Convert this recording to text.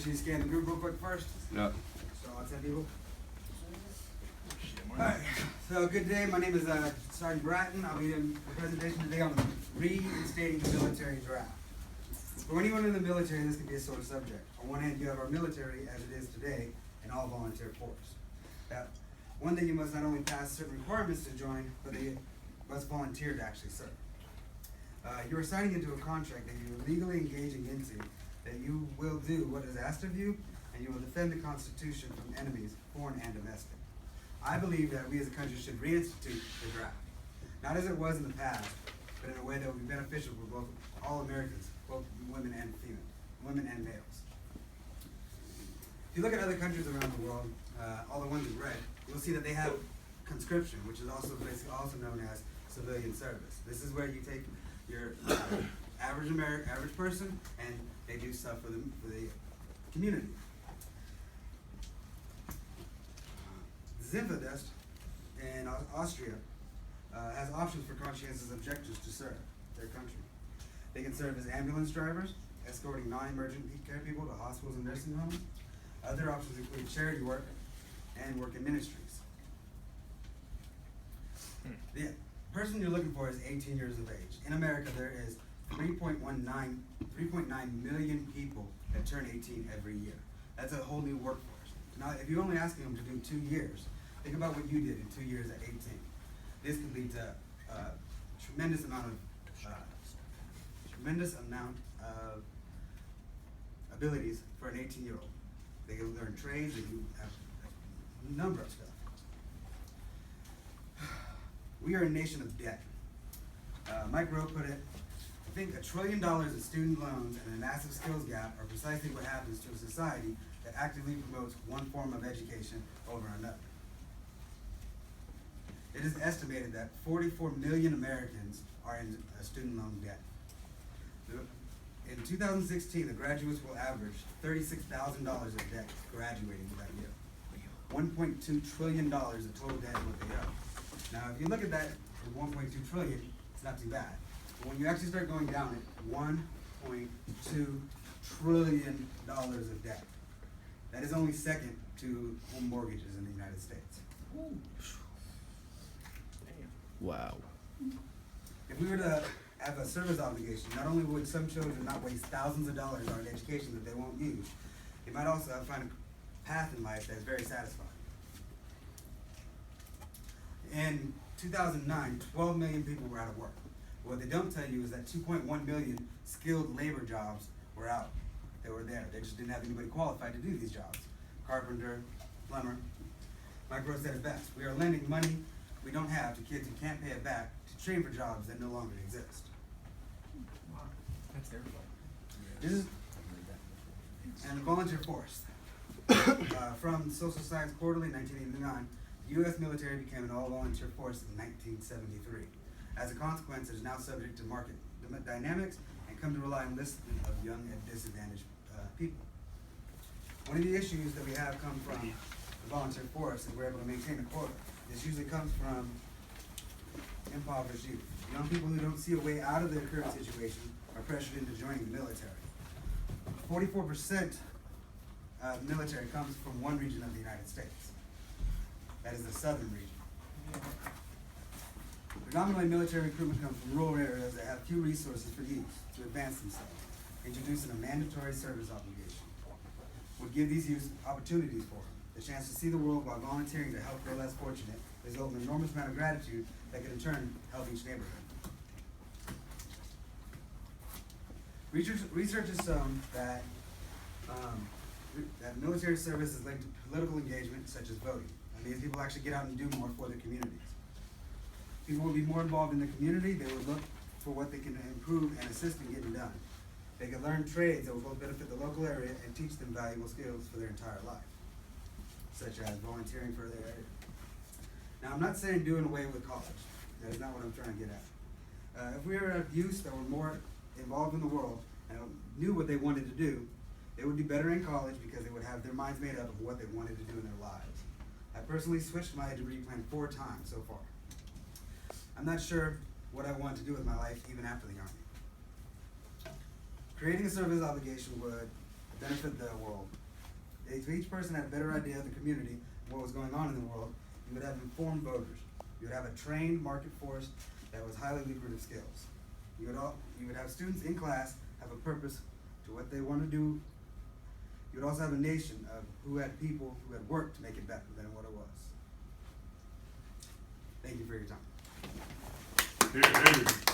sure you scan the group real quick first. Yeah. So all 10 people. Alright, so good day. My name is Sergeant Bratton. I'll be doing a presentation today on reinstating the military draft. For anyone in the military, this can be a sore subject. On one hand, you have our military as it is today, an all-volunteer force. One thing, you must not only pass certain requirements to join, but you must volunteer to actually serve. You are signing into a contract that you are legally engaging into, that you will do what is asked of you, and you will defend the Constitution from enemies, foreign and domestic. I believe that we as a country should reinstitute the draft, not as it was in the past, but in a way that will be beneficial for both all Americans, both women and males. If you look at other countries around the world, all the ones in red, you'll see that they have conscription, which is also basically also known as civilian service. This is where you take your average person, and they do stuff for the community. Zimbabwe in Austria has options for conscientious objectors to serve their country. They can serve as ambulance drivers, escorting non-emergent care people to hospitals and nursing homes. Other options include charity work and work in ministries. The person you're looking for is 18 years of age. In America, there is 3.9 million people that turn 18 every year. That's a whole new workforce. Now, if you're only asking them to do 2 years, think about what you did in 2 years at 18. This could lead to tremendous amount of abilities for an 18-year-old. They can learn trades, they can have a number of stuff. We are a nation of debt. Mike Rowe put it, I think $1 trillion in student loans and a massive skills gap are precisely what happens to a society that actively promotes one form of education over another. It is estimated that 44 million Americans are in student loan debt. In 2016, the graduates will average $36,000 of debt graduating that year. $1.2 trillion of total debt is what they owe. Now, if you look at that for 1.2 trillion, it's not too bad. But when you actually start going down it, $1.2 trillion of debt. That is only second to home mortgages in the United States. Wow. If we were to have a service obligation, not only would some children not waste thousands of dollars on an education that they won't use, they might also find a path in life that is very satisfying. In 2009, 12 million people were out of work. What they don't tell you is that 2.1 million skilled labor jobs were out. They were there. They just didn't have anybody qualified to do these jobs. Carpenter, plumber. Mike Rowe said it best. We are lending money we don't have to kids who can't pay it back to train for jobs that no longer exist. Wow, that's their fault. This is, and the volunteer force. From Social Science Quarterly, 1989, the U.S. military became an all-volunteer force in 1973. As a consequence, it is now subject to market dynamics and come to rely on enlistment of young and disadvantaged people. One of the issues that we have come from the volunteer force is we're able to maintain a quota. This usually comes from impoverished youth. Young people who don't see a way out of their current situation are pressured into joining the military. 44% of the military comes from one region of the United States. That is the southern region. Predominantly, military recruitment comes from rural areas that have few resources for youth to advance themselves. Introducing a mandatory service obligation would give these youth opportunities for them. The chance to see the world while volunteering to help the less fortunate result in an enormous amount of gratitude that can in turn help each neighborhood. Research has shown that that military service is linked to political engagement, such as voting. And these people actually get out and do more for their communities. People will be more involved in the community. They will look for what they can improve and assist in getting done. They can learn trades that will both benefit the local area and teach them valuable skills for their entire life, such as volunteering for their area. Now, I'm not saying doing away with college. That is not what I'm trying to get at. If we were youth that were more involved in the world and knew what they wanted to do, they would do better in college because they would have their minds made up of what they wanted to do in their lives. I personally switched my degree plan 4 times so far. I'm not sure what I want to do with my life even after the Army. Creating a service obligation would benefit the world. If each person had a better idea of the community and what was going on in the world, you would have informed voters. You would have a trained market force that was highly lucrative skills. You would have students in class have a purpose to what they want to do. You would also have a nation of who had people who had worked to make it better than what it was. Thank you for your time. Here,